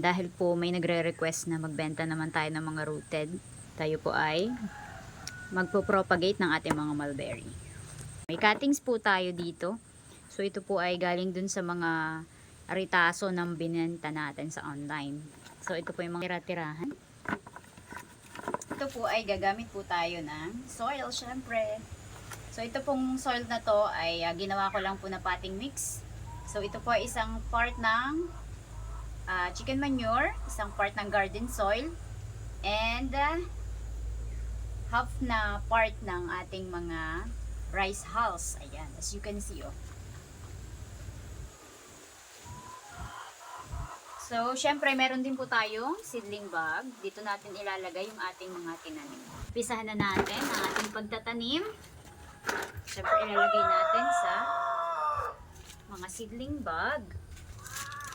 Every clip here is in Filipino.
Dahil po may nagre-request na magbenta naman tayo ng mga rooted, tayo po ay magpo-propagate ng ating mga mulberry. May cuttings po tayo dito. So ito po ay galing dun sa mga aritaso ng binenta natin sa online. So ito po yung mga tira-tirahan. Ito po ay gagamit po tayo ng soil syempre. So ito pong soil na to ay ginawa ko lang po na potting mix. So ito po ay isang part ng chicken manure, isang part ng garden soil, and half na part ng ating mga rice hulls. Ayan, as you can see, oh. So, syempre, meron din po tayong seedling bag. Dito natin ilalagay yung ating mga tinanim. Pisahan na natin ang ating pagtatanim. Syempre, ilalagay natin sa mga seedling bag.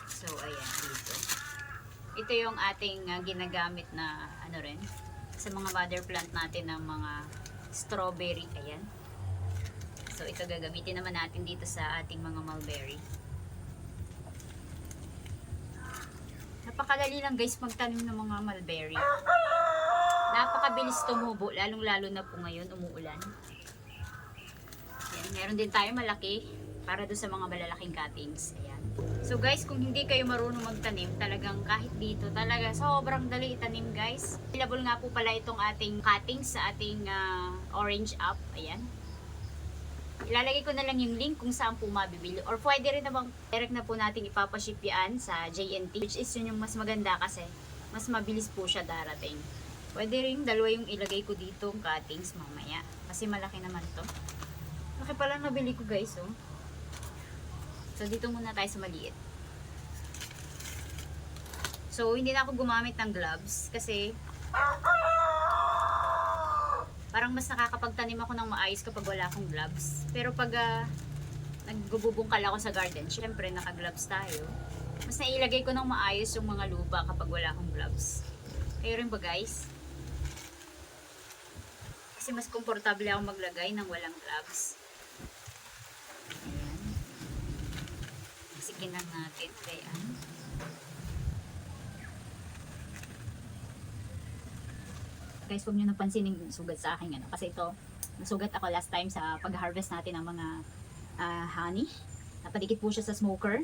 So, ayan, dito. Ito yung ating ginagamit na, ano rin, sa mga mother plant natin ng mga strawberry. Ayan. So, ito gagamitin naman natin dito sa ating mga mulberry. Napakadali lang guys magtanim ng mga mulberry. Napakabilis tumubo, lalong-lalo na po ngayon, umuulan. Ayan, meron din tayo malaki para doon sa mga malalaking cuttings. Ayan. So guys, kung hindi kayo marunong magtanim, talagang kahit dito, talaga sobrang dali itanim guys. Available nga po pala itong ating cuttings sa ating orange app. Ayan. Ilalagay ko na lang yung link kung saan po mabibili. Or pwede rin namang direct na po natin ipapaship yan sa JNT. Which is yun yung mas maganda kasi mas mabilis po siya darating. Pwede rin dalawa yung ilagay ko dito ang cuttings mamaya. Kasi malaki naman to. Laki pala nabili ko guys, oh. So, dito muna tayo sa maliit. So, hindi na ako gumamit ng gloves kasi parang mas nakakapagtanim ako ng maayos kapag wala akong gloves. Pero pag nagbubungkal ako sa garden, syempre naka-gloves tayo. Mas nailagay ko ng maayos yung mga lupa kapag wala akong gloves. Kayo rin ba guys? Kasi mas komportable ako maglagay ng walang gloves. Sige lang natin. Kaya guys, huwag nyo napansin yung sugat sa akin. Ano? Kasi ito, nasugat ako last time sa pag-harvest natin ng mga honey. Napadikit po siya sa smoker.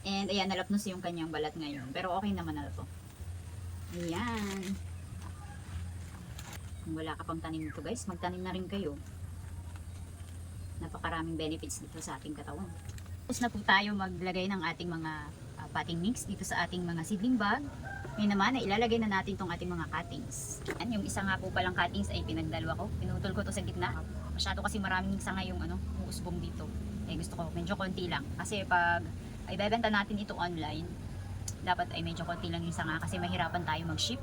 And ayan, nalapnos yung kanyang balat ngayon. Pero okay naman na ito. Ayan. Kung wala ka pang tanim nito guys, magtanim na rin kayo. Napakaraming benefits dito sa ating katawan. Tapos na po tayo maglagay ng ating mga potting mix dito sa ating mga seedling bag. Ngayon naman, ilalagay na natin itong ating mga cuttings. Yan, yung isa nga po palang cuttings ay pinagdalwa ko. Pinutol ko to sa gitna. Masyado kasi maraming sanga yung uusbong dito. Eh gusto ko medyo konti lang. Kasi pag ibebenta natin ito online, dapat ay medyo konti lang yung sanga kasi mahirapan tayo mag-ship.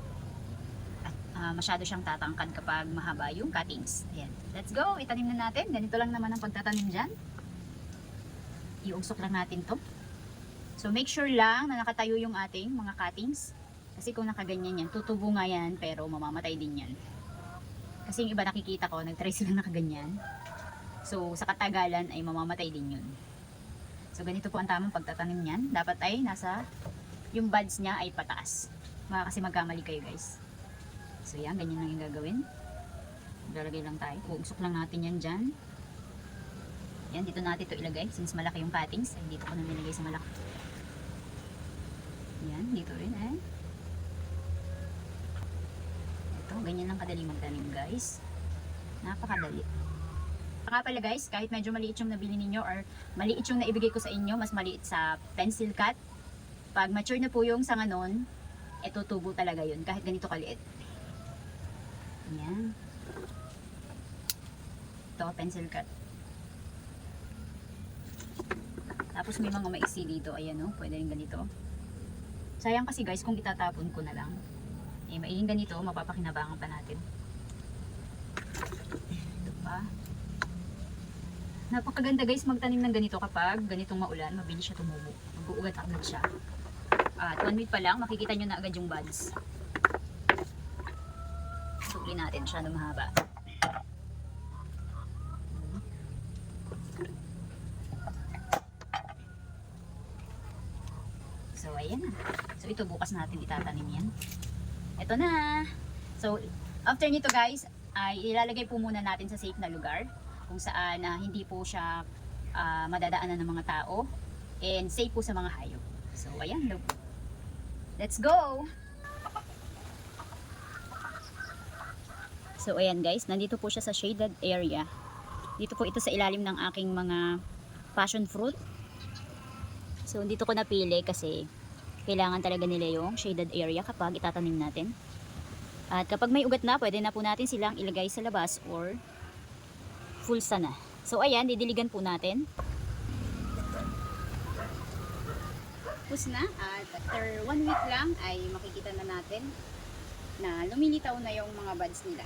At masyado siyang tatangkad kapag mahaba yung cuttings. Ayan. Let's go! Itanim na natin. Ganito lang naman ang pagtatanim dyan. Iusok lang natin to. So make sure lang na nakatayo yung ating mga cuttings. Kasi kung nakaganyan yan, tutubo nga yan, pero mamamatay din yan. Kasi yung iba nakikita ko, nag-try sila nakaganyan. So, sa katagalan ay mamamatay din yun. So, ganito po ang tamang pagtatanim niyan. Dapat ay nasa, yung buds niya ay pataas. Kasi magkamali kayo guys. So, yan, ganyan lang yung gagawin. Lalagay lang tayo. Uusok lang natin yan dyan. Yan, dito natin ito ilagay. Since malaki yung cuttings, ay dito ko na nilagay sa malaki. Yan, dito rin eh. Ganyan lang kadali magtanim guys. Napakadali. Saka pala guys, kahit medyo maliit yung nabili ninyo or maliit yung naibigay ko sa inyo, mas maliit sa pencil cut. Pag mature na po yung sanga nun, tutubo talaga yun kahit ganito kaliit. Ayan. Ito, pencil cut. Tapos may mga maiksi dito. Ayan o, pwede rin ganito. Sayang kasi guys kung itatapon ko na lang. Maiging ganito, mapapakinabangan pa natin. Ito pa. Napakaganda guys magtanim ng ganito kapag ganitong maulan, mabilis siya tumubo. Mag-uugat agad siya. At 1 week pa lang, makikita nyo na agad yung buds. Sukli natin siya na mahaba. So, ayan na. So, So ito bukas natin itatanim yan. Ito na. So after nito guys, ay ilalagay po muna natin sa safe na lugar kung saan hindi po siya madadaanan ng mga tao and safe po sa mga hayop. So ayan, let's go! So ayan guys, nandito po siya sa shaded area. Dito po ito sa ilalim ng aking mga passion fruit. So dito ko napili kasi kailangan talaga nila yung shaded area kapag itatanim natin. At kapag may ugat na, pwede na po natin silang ilagay sa labas or full sana. So ayan, didiligan po natin. Tapos na, at after 1 week lang ay makikita na natin na lumilitaw na yung mga buds nila.